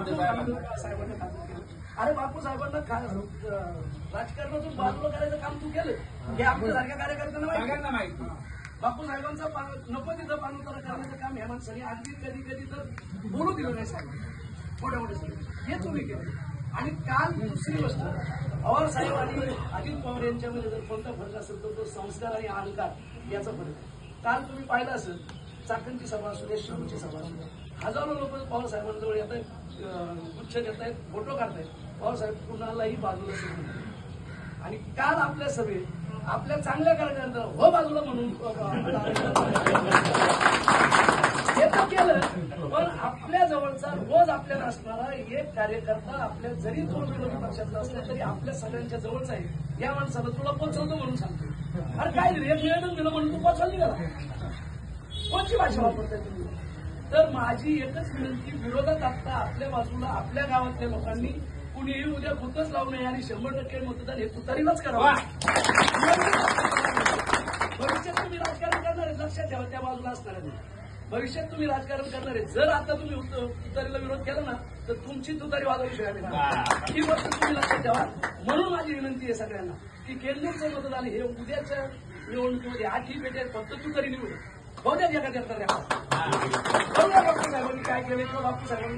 साहेबांना काम केलं. अरे बापू साहेबांना राजकारणातून बाजूला करायचं काम तू केलं हे आपल्यासारख्या कार्यकर्त्यांना माहिती. बापू साहेबांचा नको तिथं पाणउतारा करण्याचं काम ह्या माणसाने अगदी कधी कधी तर बोलू दिलं नाही साहेब मोठ्या मोठे हे तुम्ही केलं. आणि काल दुसरी गोष्ट पवार साहेब आणि अजित पवार यांच्यामध्ये जर कोणता फरक असेल तर तो संस्कार आणि अहंकार याचा फरक आहे. काल तुम्ही पाहिलं असेल चाकणची सभा असू दे, शिरूरची सभा असू दे, हजारो लोक पवार साहेबांजवळ येत आहेत, गुच्छ देत आहेत, फोटो काढतायत. पवार साहेब कुणालाही बाजूला सोडून आणि काल आपल्या सभेत आपल्या चांगल्या कार्यकर्त्यांना हो बाजूला म्हणून हे तर केलं. पण आपल्या जवळचा रोज आपल्याला असणारा एक कार्यकर्ता आपल्या जरी तो विरोधी पक्षातला असला तरी आपल्या सगळ्यांच्या जवळचा आहे. या माणसाला तुला पोचवतो म्हणून सांगतो. अरे काय एक निवेदन दिलं म्हणून तू पोचवली का? कोणची भाषा वापरताय तुम्ही? तर माझी एकच विनंती, विरोधात आता आपल्या बाजूला आपल्या गावातल्या लोकांनी कुणीही उद्या खुतच लावू नये आणि 100% मतदान हे तुतारीलाच करावं. भविष्यात तुम्ही राजकारण करणार आहे, लक्षात ठेवा. त्या बाजूला असणार आहे भविष्यात तुम्ही राजकारण करणार आहे. जर आता तुम्ही तुतारीला विरोध केला ना तर तुमची तुतारी वाजवल्याशिवाय ही गोष्ट तुम्ही लक्षात ठेवा. म्हणून माझी विनंती आहे सगळ्यांना की केंद्राचं मतदान हे उद्याच्या निवडणुकीमध्ये 8 पेट्या फक्त तुतारी निवडून होऊ द्या. एखाद्या बापू साहेबांनी काय केलं किंवा बापू साहेबांनी